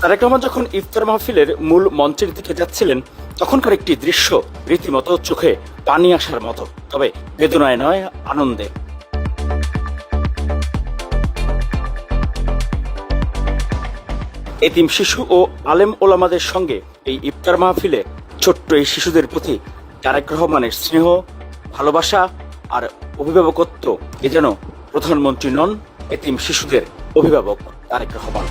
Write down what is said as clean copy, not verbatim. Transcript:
তারেক রহমান যখন ইফতার মাহফিলের মূল মঞ্চের দিকে যাচ্ছিলেন তখনকার একটি দৃশ্য রীতিমতো চোখে পানি আসার মতো, তবে বেদনায় নয়, আনন্দে। এতিম শিশু ও আলেম ওলামাদের সঙ্গে এই ইফতার মাহফিলে ছোট্ট এই শিশুদের প্রতি তারেক রহমানের স্নেহ, ভালোবাসা আর অভিভাবকত্ব। এ যেন প্রধানমন্ত্রী নন, এতিম শিশুদের অভিভাবক তারেক রহমান।